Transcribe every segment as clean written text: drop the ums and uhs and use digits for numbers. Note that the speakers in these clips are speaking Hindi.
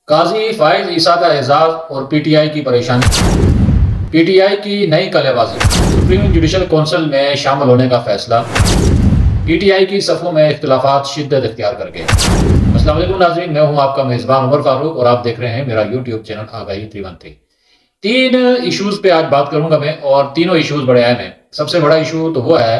काजी फाइज ईसा का एजाज और पीटीआई की परेशानी। पीटीआई की नई कलेबाजी, सुप्रीम जुडिशल काउंसिल में शामिल होने का फैसला। पीटीआई की सफ़ों में इख्तिलाफात शिद्दत इख्तियार कर गए। अस्सलाम वालेकुम नाज़रीन, मैं हूं आपका मेज़बान उमर फारूक और आप देख रहे हैं मेरा यूट्यूब चैनल आगाही 313। तीन इशूज़ पे आज बात करूंगा मैं, और तीनों इशूज़ बड़े अहम हैं। सबसे बड़ा इशू तो वो है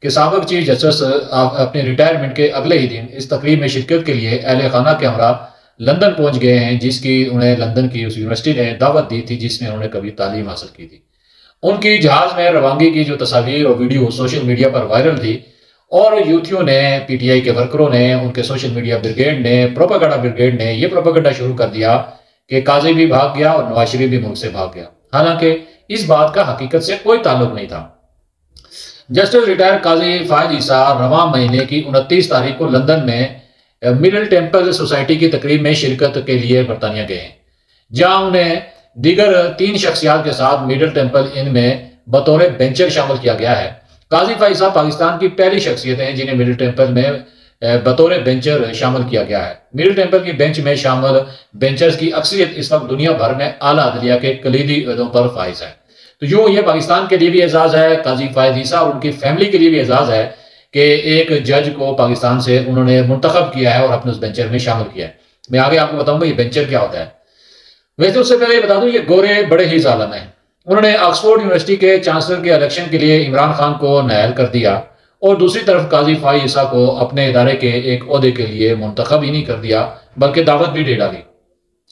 कि साबिक चीफ जस्टिस अपने रिटायरमेंट के अगले ही दिन इस तकरीब में शिरकत के लिए अहले खाना के हमरा लंदन पहुंच गए हैं, जिसकी उन्हें लंदन की उस यूनिवर्सिटी ने दावत दी थी जिसमें उन्होंने कभी तालीम हासिल की थी। उनकी जहाज में रवानगी की जो तस्वीर और वीडियो सोशल मीडिया पर वायरल थी, और यूथियों ने, पीटीआई के वर्करों ने, उनके सोशल मीडिया ब्रिगेड ने, प्रोपेगेंडा ब्रिगेड ने यह प्रोपेगेंडा शुरू कर दिया कि काजी भी भाग गया और नवाज शरीफ भी मुल्क से भाग गया। हालांकि इस बात का हकीकत से कोई ताल्लुक नहीं था। जस्टिस रिटायर काजी फाइज ईसा रवां महीने की 29 तारीख को लंदन में मिडिल टेम्पल सोसाइटी की तकरीब में शिरकत के लिए बरतानिया गए हैं, जहां उन्हें दीगर 3 शख्सियात के साथ मिडिल टेम्पल इन में बतौर बेंचर शामिल किया गया है। काजी फाइज साहब पाकिस्तान की पहली शख्सियत हैं जिन्हें मिडिल टेम्पल में बतौर बेंचर शामिल किया गया है। मिडिल टेम्पल की बेंच में शामिल बेंचर्स की अक्सरियत इस वक्त दुनिया भर में आला अदलिया के कलीदी अहदों पर फाइज है। तो यूं ये पाकिस्तान के लिए भी एजाज है, काजी फाइज ईसा और उनकी फैमिली के लिए भी एजाज है कि एक जज को पाकिस्तान से उन्होंने मुंतखब किया है और अपने उस बेंचर में शामिल किया है। मैं आगे आपको बताऊंगा ये बेंचर क्या होता है। वैसे उससे पहले बता दूं, ये गोरे बड़े ही जालिम हैं। उन्होंने ऑक्सफोर्ड यूनिवर्सिटी के चांसलर के इलेक्शन के लिए इमरान खान को नायल कर दिया, और दूसरी तरफ काजी फाइज ईसा को अपने इदारे के एक ओहदे के लिए मुंतखब ही नहीं कर दिया बल्कि दावत भी दे डाली।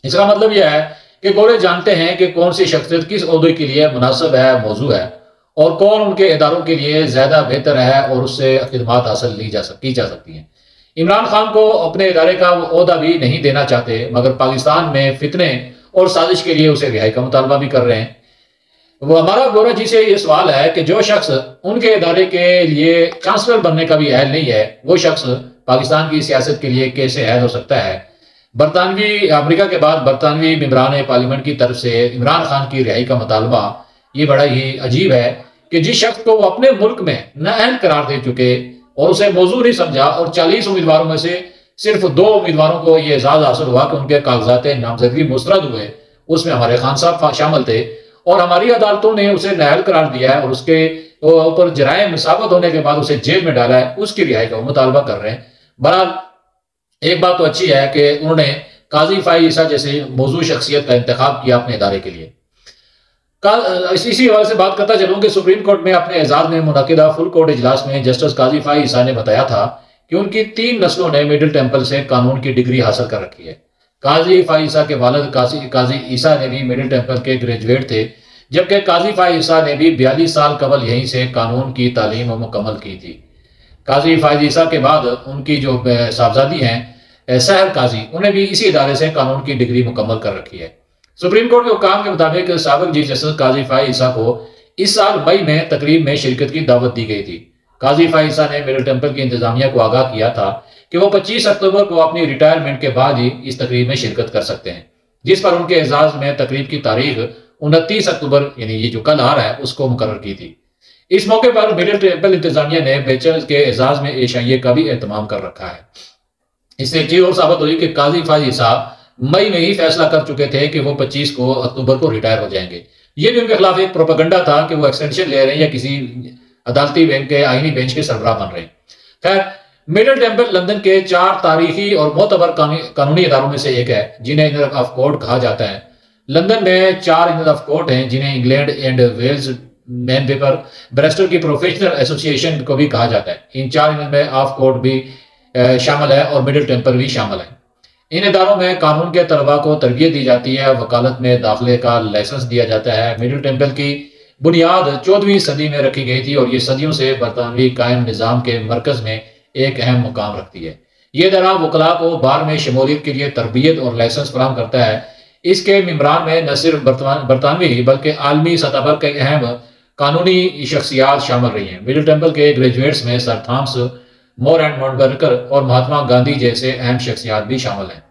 इसका मतलब यह है कि गोरे जानते हैं कि कौन सी शख्सियत किस ओहदे के लिए मुनासिब है, मौजू है, और कौन उनके इदारों के लिए ज्यादा बेहतर है और उससे खिदमात हासिल की जा सकती हैं। इमरान खान को अपने इदारे का ओहदा भी नहीं देना चाहते, मगर पाकिस्तान में फितने और साजिश के लिए उसे रिहाई का मुतालबा भी कर रहे हैं। वो हमारा गोरा जी से ये सवाल है कि जो शख्स उनके इदारे के लिए चांसलर बनने का भी अहल नहीं है, वो शख्स पाकिस्तान की सियासत के लिए कैसे अहल हो सकता है। अमेरिका के बाद बरतानवी मेंबरान पार्लियामेंट की तरफ से इमरान खान की रिहाई का मुतालबा, ये बड़ा ही अजीब है कि जिस शख्स को वो अपने मुल्क में नाअहल करार दे चुके और उसे मौजू नहीं समझा, और 40 उम्मीदवारों में से सिर्फ 2 उम्मीदवारों को यह एजाज हासिल हुआ कि उनके कागजात नामजदगी मुस्तरद हुए, उसमें हमारे खान साहब शामिल थे, और हमारी अदालतों ने उसे नाअहल करार दिया है और उसके ऊपर जराइम साबित होने के बाद उसे जेल में डाला है, उसकी रिहाई का मुतालबा कर रहे हैं। बहरहाल एक बात तो अच्छी है कि उन्होंने काजी फाइज ईसा जैसे मौजू शख्सियत का इंतखाब किया अपने इदारे के लिए। इसी हवाले से बात करता चलूं कि सुप्रीम कोर्ट में अपने एजाज में मुनक़िदा फुल कोर्ट इजलास में जस्टिस काजी फाइज ईसा ने बताया था कि उनकी 3 नस्लों ने मिडिल टेम्पल से कानून की डिग्री हासिल कर रखी है। काजी फाइज ईसा के वालिद काजी ईसा ने भी मिडिल टेम्पल के ग्रेजुएट थे, जबकि काजी फाइज ईसा ने भी 42 साल कबल यहीं से कानून की तालीम मुकम्मल की थी। काजी फाइज ईसा के बाद उनकी जो साहबजादी हैं सहर काजी, उन्हें भी इसी इदारे से कानून की डिग्री मुकम्मल कर रखी है। सुप्रीम कोर्ट के हुक्म के मुताबिक साबिक चीफ जस्टिस काजी फाइज ईसा को इस साल मई में तकरीब में शिरकत की दावत दी गई थी। काजी फाइज ईसा ने मिडिल टेम्पल की इंतजामिया को आगाह किया था कि वो 25 अक्टूबर को अपनी रिटायरमेंट के बाद ही इस तकरीब में शिरकत कर सकते हैं, जिस पर उनके एजाज में तकरीब की तारीख 29 अक्टूबर यानी ये जो कल आ रहा है उसको मुकर्रर की थी। इस मौके पर मिडिल टेम्पल इंतजामिया ने बेंचर्स के एजाज में एशाइये का भी एहतमाम कर रखा है। इससे एक चीज और साबित हुई कि काजी फाइज ईसा मई में ही फैसला कर चुके थे कि वो 25 को अक्टूबर को रिटायर हो जाएंगे। ये भी उनके खिलाफ एक प्रोपेगेंडा था कि वो एक्सटेंशन ले रहे हैं या किसी अदालती बेंच के आईनी बेंच के सरबराह बन रहे हैं। खैर, मिडिल टेम्पल लंदन के 4 तारीखी और मोतबर कानूनी इदारों में से एक है जिन्हें इंजन ऑफ कोर्ट कहा जाता है। लंदन में 4 इंजन ऑफ कोर्ट हैं जिन्हें इंग्लैंड एंड वेल्स मैन पेपर ब्रेस्टर की प्रोफेशनल एसोसिएशन को भी कहा जाता है। इन 4 इंजन में ऑफ कोर्ट भी शामिल है और मिडिल टेम्पल भी शामिल है। इन इदारों में कानून के तलबा को तरबियत दी जाती है, वकालत में दाखिले का लाइसेंस दिया जाता है। मिडिल टेम्पल की बुनियाद 14वीं सदी में रखी गई थी और ये सदियों से बरतानवी कायम निज़ाम के मरकज में एक अहम मुकाम रखती है। ये इदारा वकला को बार में शमूलियत के लिए तरबियत और लाइसेंस फराहम करता है। इसके मेंबरान में न सिर्फ बरतानवी बल्कि आलमी सतह पर कई अहम कानूनी शख्सियात शामिल रही हैं। मिडिल टेम्पल के ग्रेजुएट्स में सर थॉमस मोर एंड माउंटबेकर और महात्मा गांधी जैसे अहम शख्सियात भी शामिल हैं।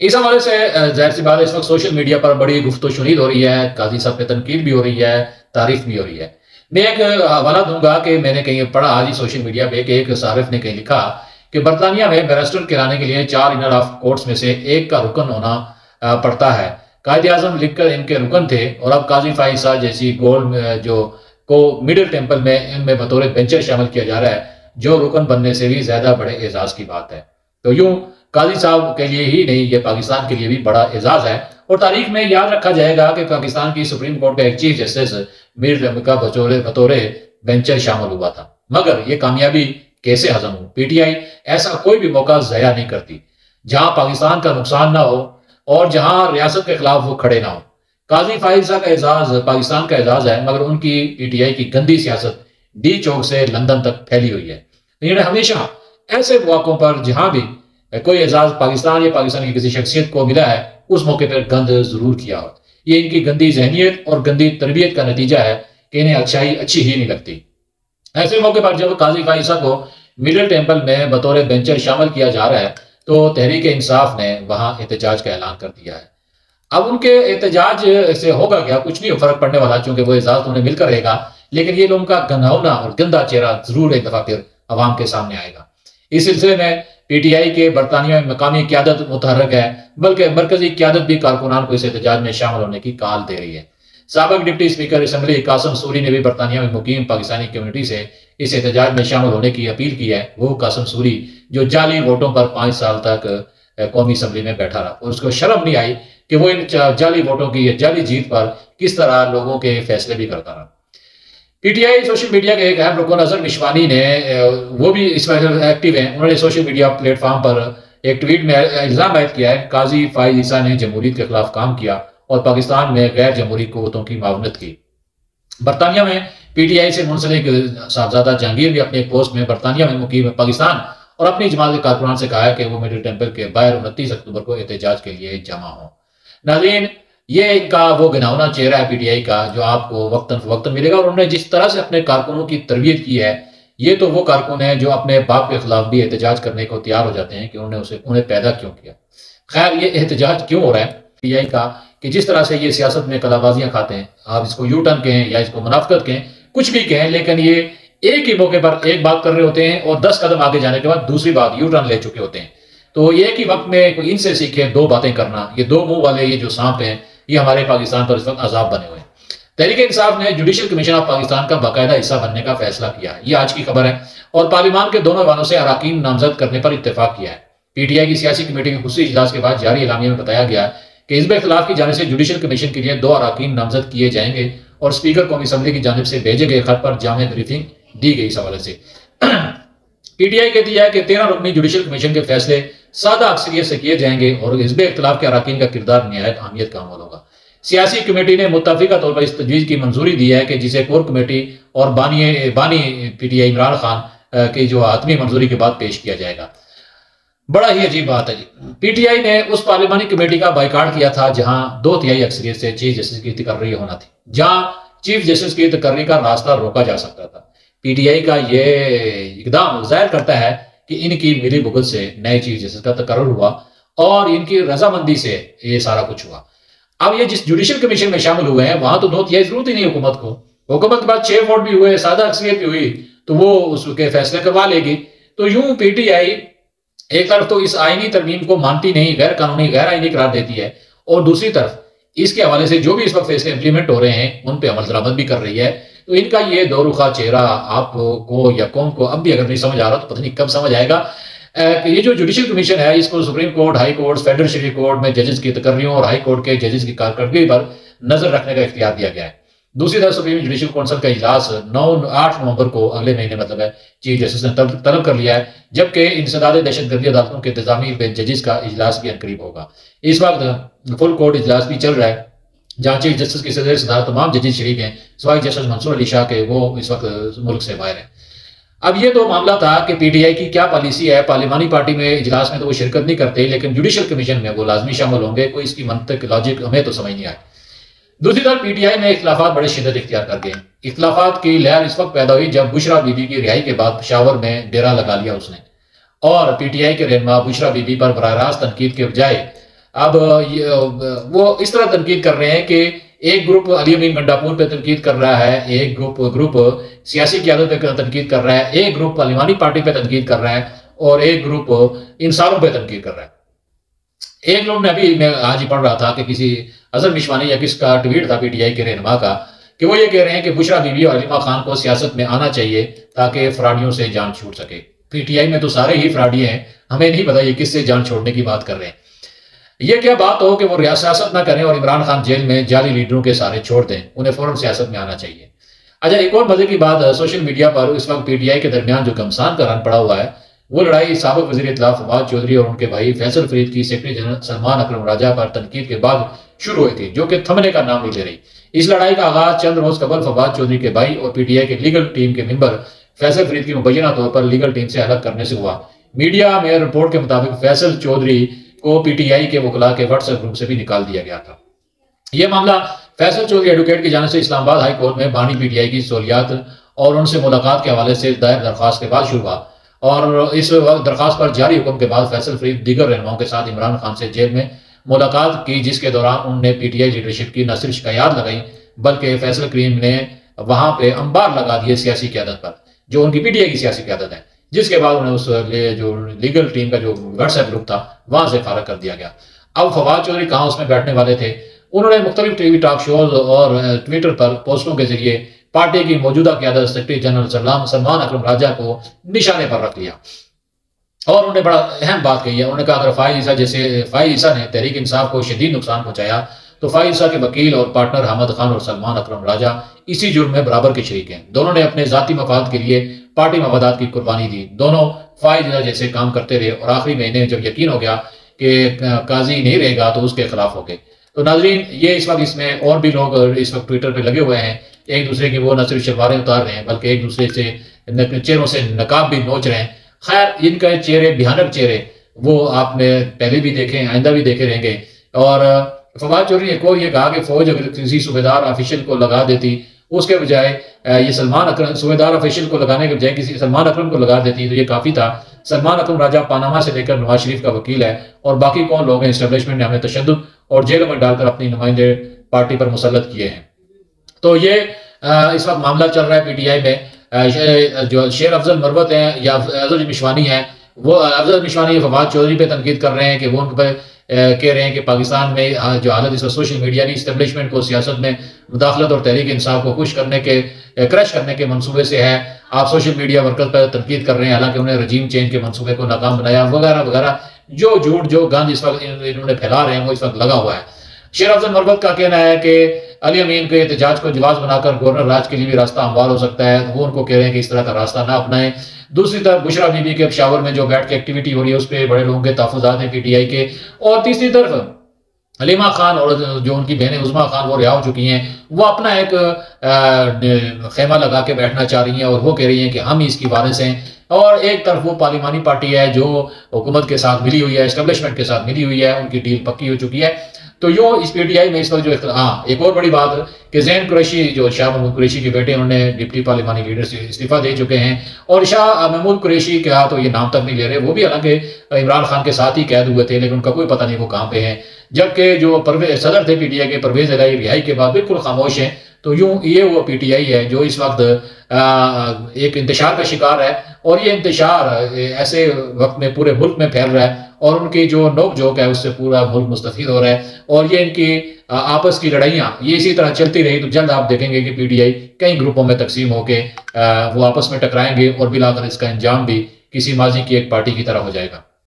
इस हवाले से जाहिर सी बात है इस वक्त सोशल मीडिया पर बड़ी गुफ्तगू शुनीद हो रही है, काजी साहब पे तनकीद भी हो रही है, तारीफ भी हो रही है। मैं एक हवाला दूंगा कि मैंने कहीं पढ़ा आज ही सोशल मीडिया पे कि एक सारिफ ने कहीं लिखा कि बरतानिया में बैरिस्टर कराने के लिए 4 इनर ऑफ कोर्ट्स में से एक का रुकन होना पड़ता है। कायदे आजम लिखकर इनके रुकन थे और अब काजी फाइज साहब जैसी गोल्ड जो को मिडिल टेम्पल में इनमें बतौर बेंचर शामिल किया जा रहा है, जो रुकन बनने से भी ज्यादा बड़े एजाज की बात है। तो यूं काजी साहब के लिए ही नहीं, ये पाकिस्तान के लिए भी बड़ा एजाज है और तारीख में याद रखा जाएगा कि पाकिस्तान की सुप्रीम कोर्ट का एक चीफ जस्टिस मीर टेम्पल का बतौर बेंचर शामिल हुआ था। मगर ये कामयाबी कैसे हजम हो? पीटीआई ऐसा कोई भी मौका ज़ाया नहीं करती जहां पाकिस्तान का नुकसान ना हो और जहां रियासत के खिलाफ वो खड़े ना हो। काजी फाइज साहब का एजाज पाकिस्तान का एजाज है, मगर उनकी पीटीआई की गंदी सियासत डी चौक से लंदन तक फैली हुई है। इन्होंने हमेशा ऐसे मौकों पर जहां भी कोई एजाज पाकिस्तान या पाकिस्तान की किसी शख्सियत को मिला है, उस मौके पर गंद जरूर किया हो। ये इनकी गंदी जहनीत और गंदी तरबियत का नतीजा है कि इन्हें अच्छाई अच्छी ही नहीं लगती। ऐसे मौके पर जब काजी फाइज साहब को मिडिल टेम्पल में बतौर बेंचर शामिल किया जा रहा है, तो तहरीक इंसाफ ने वहां एहतजाज का ऐलान कर दिया है। अब उनके एहतजाज से होगा क्या? कुछ नहीं फर्क पड़ने वाला, चूंकि वो एजाज उन्हें मिलकर रहेगा, लेकिन ये लोगों का घनौना और गंदा चेहरा जरूर एक दफा फिर अवाम के सामने आएगा। इस सिलसिले में पीटीआई के बरतानिया में मकामी क्यादत मुतहरक है, बल्कि मरकजी क्यादत भी कारकुनान को इस एहतजाज में शामिल होने की काल दे रही है। साबिक deputy speaker assembly Qasim Suri ने भी बरतानिया में मुकीम पाकिस्तानी कम्युनिटी से इस एहतजाज में शामिल होने की अपील की है। वो कासिम सूरी जो जाली वोटों पर 5 साल तक कौमी असम्बली में बैठा रहा और उसको शर्म नहीं आई कि वो इन जाली वोटों की जाली जीत पर किस तरह लोगों के फैसले भी करता रहा। पीटीआई सोशल मीडिया के एक अहम रुकन अजहर मिशवानी ने, वो भी इस वक्त एक्टिव हैं, उन्होंने सोशल मीडिया प्लेटफॉर्म पर एक ट्वीट में इल्जाम आयद किया है काजी फाइज ईसा ने जमहूरियत के खिलाफ काम किया और पाकिस्तान में गैर जमहूरी कुव्वतों की मावनत की। बरतानिया में पीटीआई से मुंसलिक साहबजादा जहांगीर भी अपने एक पोस्ट में बरतानिया में मुकीम पाकिस्तान और अपनी जमात के कारकुनान से कहा है कि वो मिडिल टेम्पल के बाहर 29 अक्टूबर को एहतजाज के लिए जमा हो। नाज़रीन, ये इनका वो घिनौना चेहरा है पीटीआई का, जो आपको वक्तन फवक्तन मिलेगा। और उन्होंने जिस तरह से अपने कारकुनों की तरबियत की है, ये तो वो कारकुन है जो अपने बाप के खिलाफ भी एहतजाज करने को तैयार हो जाते हैं कि उन्हें पैदा क्यों किया। खैर, ये एहतजाज क्यों हो रहा है पीटीआई का कि जिस तरह से ये सियासत में कलाबाजियां खाते हैं, आप इसको यू टर्न कहें या इसको मुनाफकत कहें, कुछ भी कहें, लेकिन ये एक ही मौके पर एक बात कर रहे होते हैं और 10 कदम आगे जाने के बाद दूसरी बात यू टर्न ले चुके होते हैं। तो एक ही वक्त में कोई इनसे सीखे दो बातें करना, ये दो मुंह वाले ये जो सांप हैं, ये हमारे पाकिस्तान पर इस वक्त अजाब बने हुए हैं। तहरीक इंसाफ ने जुडिशल कमीशन ऑफ पाकिस्तान का बाकायदा हिस्सा बनने का फैसला किया है, ये आज की खबर है, और पार्लियामान के दोनों ऐवानों से अराकीन नामजद करने पर इत्तेफाक किया है। पीटीआई की सियासी कमेटी के खुसूसी इजलास के बाद जारी एलामिया में बताया गया कि हिज़्ब इख्तिलाफ की जानिब से जुडिशल कमीशन के लिए 2 अराकीन नामजद किए जाएंगे और स्पीकर कौमी असम्बली की जानिब से भेजे गए खत पर जामे ब्रीफिंग दी गई। इस हवाले से पीटीआई कहती है कि 13 रुकनी जुडिशल कमीशन के फैसले सादा अक्सरियत से किए जाएंगे और हिज़्ब इख्तिलाफ के अराकीन का किरदार निहायत अहमियत का अमल होगा। सियासी कमेटी ने मुत्तफिका तौर पर इस तजवीज़ की मंजूरी दी है कि जिसे कोर कमेटी और बानी पीटीआई इमरान खान की जो आत्मी मंजूरी के बाद पेश किया जाएगा। बड़ा ही अजीब बात है जी। पीटीआई ने उस पार्लियामानी कमेटी का बाइकाट किया था जहां 2/3 अक्सरियत से चीफ जस्टिस की तकर्री होना थी, जहां चीफ जस्टिस की तकर्री का रास्ता रोका जा सकता था। पीटीआई का ये इकदाम जाहिर करता है कि इनकी मिली भुगत से नए चीफ जस्टिस का तकर्रुर हुआ और इनकी रजामंदी से ये सारा कुछ हुआ। अब ये जिस जुडिशल कमीशन में शामिल हुए हैं, वहां तो 2/3 जरूरत ही नहीं हुकूमत को। हुकूमत के बाद 6 वोट भी हुए, सादा अक्सरियत भी हुई, तो वो उसके फैसले करवा लेगी। तो यूं पीटीआई एक तरफ तो इस आईनी तरमीम को मानती नहीं, गैर कानूनी गैर आईनी करार देती है, और दूसरी तरफ इसके हवाले से जो भी इस वक्त फैसले इंप्लीमेंट हो रहे हैं उन पर अमल दरामद भी कर रही है। तो इनका ये दो रुखा चेहरा आपको या कौम को अब भी अगर नहीं समझ आ रहा तो पता नहीं कब समझ आएगा। ये जो जुडिशल कमीशन है, इसको supreme court, high court, federal शिरी कोर्ट में जजेस की तकर्रियों और हाई कोर्ट के जजेस की कारकर्दगी पर नजर रखने का इख्तियार दिया गया है। दूसरी तरफ सुप्रीम जुडिशल काउंसिल का इजलास 8 नवंबर को अगले महीने मतलब है चीफ जस्टिस ने तलब कर लिया है, जबकि इंसदाद दहशतगर्दी अदालतों के इंतजामी जजेस का इजलास भी अनकरीब होगा। इस वक्त फुल कोर्ट इजलास भी चल रहा है जहां चीफ जस्टिस की सदर तमाम जजेस शरीक हैं, सिवाय जस्टिस मंसूर अली शाह के, वो इस वक्त मुल्क से बाहर है। अब ये तो मामला था कि पीटीआई की क्या पॉलिसी है। पार्लियामानी पार्टी में इजलास में तो वो शिरकत नहीं करते, लेकिन जुडिशल कमीशन में वो लाजमी शामिल होंगे। कोई इसकी मंतक लॉजिक हमें तो समझ नहीं आया। दूसरी तरफ पीटीआई में इख्तिलाफात बड़े शिद्दत इख्तियार कर गए। इख्तिलाफात की लहर इस वक्त पैदा हुई जब बुशरा बीबी की रिहाई के बाद पेशावर में डेरा लगा लिया उसने, और पीटीआई के रहनुमा बुशरा बीबी पर बराह रास्त तनकीद के बजाय अब वो इस तरह तनकीद कर रहे हैं कि एक ग्रुप अली अमीन गंडापुर पे तनकीद कर रहा है, एक ग्रुप सियासी क़यादत पे तनकीद कर रहा है, एक ग्रुप पार्लियामानी पार्टी पे तनकीद कर रहा है, और एक ग्रुप इंसानों पर तनकीद कर रहा है। एक लोग ने अभी, मैं आज ही पढ़ रहा था कि किसी अजहर मिशवानी या किसका ट्वीट था पीटीआई के रहनुमा का, कि वो ये कह रहे हैं कि बुशरा बीबी और हलीमा खान को सियासत में आना चाहिए ताकि फ्राडियों से जान छूट सके। पीटीआई में तो सारे ही फ्राडी हैं, हमें नहीं पता ये किससे जान छोड़ने की बात कर रहे हैं। ये क्या बात हो कि वो सियासत ना करें और इमरान खान जेल में जाली लीडरों के सहारे छोड़ दें, उन्हें फौरन सियासत में आना चाहिए। अच्छा, एक और मजे की बात, सोशल मीडिया पर इस वक्त पीटीआई के दरमियान जो घमसान का रन पड़ा हुआ है, वो लड़ाई साबिक वज़ीर इत्तलाफ फवाद चौधरी और उनके भाई फैसल फरीद की सेक्रेटरी जनरल सलमान अकरम राजा पर तनकीद के बाद शुरू हुई थी, जो कि थमने का नाम नहीं ले रही। इस लड़ाई का आगाज चंद रोज कबल फवाद चौधरी के भाई और पीटीआई के लीगल टीम के मेंबर फैसल फरीद की मुबैना तौर पर लीगल टीम से अलग करने से हुआ। मीडिया में रिपोर्ट के मुताबिक फैसल चौधरी को पीटीआई के वकला के व्हाट्सएप ग्रुप से भी निकाल दिया गया था। यह मामला फैसल चौधरी एडवोकेट की जानिब से इस्लामाबाद हाई कोर्ट में बानी पीटीआई की सहूलियात और उनसे मुलाकात के हवाले से दायर दरख्वास्त के बाद शुरू हुआ, और इस दरख्वास्त पर जारी हुक्म के बाद फैसल फरीद दीगर रहनुमाओं के साथ इमरान खान से जेल में मुलाकात की, जिसके दौरान उन्होंने पीटीआई लीडरशिप की न सिर्फ शिकायत लगाई बल्कि फैसल करीम ने वहां पे अंबार लगा दिए सियासी क़यादत पर, जो उनकी पीटीआई की सियासी क़यादत है, जिसके बाद उन्हें उस जो लीगल टीम का जो व्हाट्सएप ग्रुप था वहां से फारग कर दिया गया। अब फवाद चौधरी कहाँ उसमें बैठने वाले थे, उन्होंने मुख्तलिफ टीवी टॉक शोज और ट्विटर पर पोस्टों के जरिए पार्टी की मौजूदा क़यादत सेक्रेटरी जनरल सलमान अकरम राजा को निशाने पर रख लिया और उन्होंने बड़ा अहम बात कही है। उन्होंने कहा अगर फ़ाइज़ ईसा ने तहरीक इंसाफ को शदीद नुकसान पहुंचाया तो फ़ाइज़ ईसा के वकील और पार्टनर अहमद खान और सलमान अकरम राजा इसी जुर्म में बराबर के शरीक हैं। दोनों ने अपने ज़ाती मफाद के लिए पार्टी मफादात की कुर्बानी दी। दोनों फ़ाइज़ ईसा जैसे काम करते रहे और आखिरी महीने जब यकीन हो गया कि काजी नहीं रहेगा तो उसके खिलाफ हो गए। तो नाजरीन, ये इस वक्त इसमें और भी लोग इस वक्त ट्विटर पर लगे हुए हैं, एक दूसरे की वो न सिर्फ शलवारें उतार रहे हैं बल्कि एक दूसरे से चेहरों से नकाब भी नोच रहे हैं। खैर, इनके चेहरे भयानक चेहरे वो आपने पहले भी देखे, आइंदा भी देखे रहेंगे। और फवाद चौधरी ने को ये कहा कि फौज अगर किसी सूबेदार ऑफिशियल को लगा देती, उसके बजाय ये सलमान अकरम सूबेदार ऑफिशियल को लगाने के बजाय किसी सलमान अकरम को लगा देती तो ये काफ़ी था। सलमान अकरम राजा पानामा से लेकर नवाज शरीफ का वकील है और बाकी कौन लोग हैं इस्टेब्लिशमेंट ने हमें तशद्दुद और जेलों में डालकर अपनी नुमाइंदे पार्टी पर मुसल्लत किए हैं। तो ये इस वक्त मामला चल रहा है पीटीआई में। जो शेर अफजल मरवत हैं या अजहर मिशवानी हैं, वो अफजल मिशवानी फवाद चौधरी पे तनकीद कर रहे हैं कि वो उन पर कह रहे हैं कि पाकिस्तान में जो हालत इस वक्त सोशल मीडिया ने इस्टेब्लिशमेंट को सियासत में मुदाखलत और तहरीक इंसाफ को खुश करने के क्रश करने के मनसूबे से है। आप सोशल मीडिया वर्कर्स पर तनकीद कर रहे हैं, हालांकि उन्हें रजीम चेंज के मनसूबे को नाकाम बनाया वगैरह वगैरह, जो झूठ जो गंद इस वक्त इन्होंने फैला रहे हैं वो इस वक्त लगा हुआ है। शेर अफजल मरवत का कहना है कि अली अमीन के एहतजाज को जवाब बनाकर गवर्नर राज के लिए भी रास्ता हमवार हो सकता है, तो वो उनको कह रहे हैं कि इस तरह का रास्ता ना अपनाएं। दूसरी तरफ बुशरा बीबी के पेशावर में जो बैठ के एक्टिविटी हो रही है उस पर बड़े लोगों के तहफ़्फ़ुज़ात हैं पीटीआई के, और तीसरी तरफ हलीमा खान और जो उनकी बहनें उज़मा खान वो रिहा हो चुकी हैं, वो अपना एक खेमा लगा के बैठना चाह रही हैं और वो कह रही हैं कि हम ही इसकी वारिस हैं। और एक तरफ वो पार्लिमानी पार्टी है जो हुकूमत के साथ मिली हुई है, एस्टेब्लिशमेंट के साथ मिली हुई है, उनकी डील पक्की हो चुकी है। तो यूँ इस पीटीआई में इस वक्त जो एक और बड़ी बात कि ज़ैन कुरैशी जो शाह महमूद कुरैशी के बेटे उन्होंने डिप्टी पार्लिमानी लीडर से इस्तीफा दे चुके हैं, और शाह महमूद कुरैशी का तो ये नाम तक नहीं ले रहे, वो भी हालांकि इमरान खान के साथ ही कैद हुए थे लेकिन उनका कोई पता नहीं वो कहाँ पे हैं। जबकि जो सदर थे पीटीआई के परवेज़ इलाही रिहाई के बाद बिल्कुल खामोश हैं। तो यूँ ये वो पीटीआई है जो इस वक्त एक इंतशार का शिकार है, और ये इंतशार ऐसे वक्त में पूरे मुल्क में फैल रहा है और उनकी जो नोक झोंक है उससे पूरा मुल्क मुस्तफीद हो रहा है। और ये इनकी आपस की लड़ाइयाँ ये इसी तरह चलती रही तो जल्द आप देखेंगे कि पीटीआई कई ग्रुपों में तकसीम होके वो आपस में टकराएंगे और बिलाकर इसका अंजाम भी किसी माजी की एक पार्टी की तरह हो जाएगा।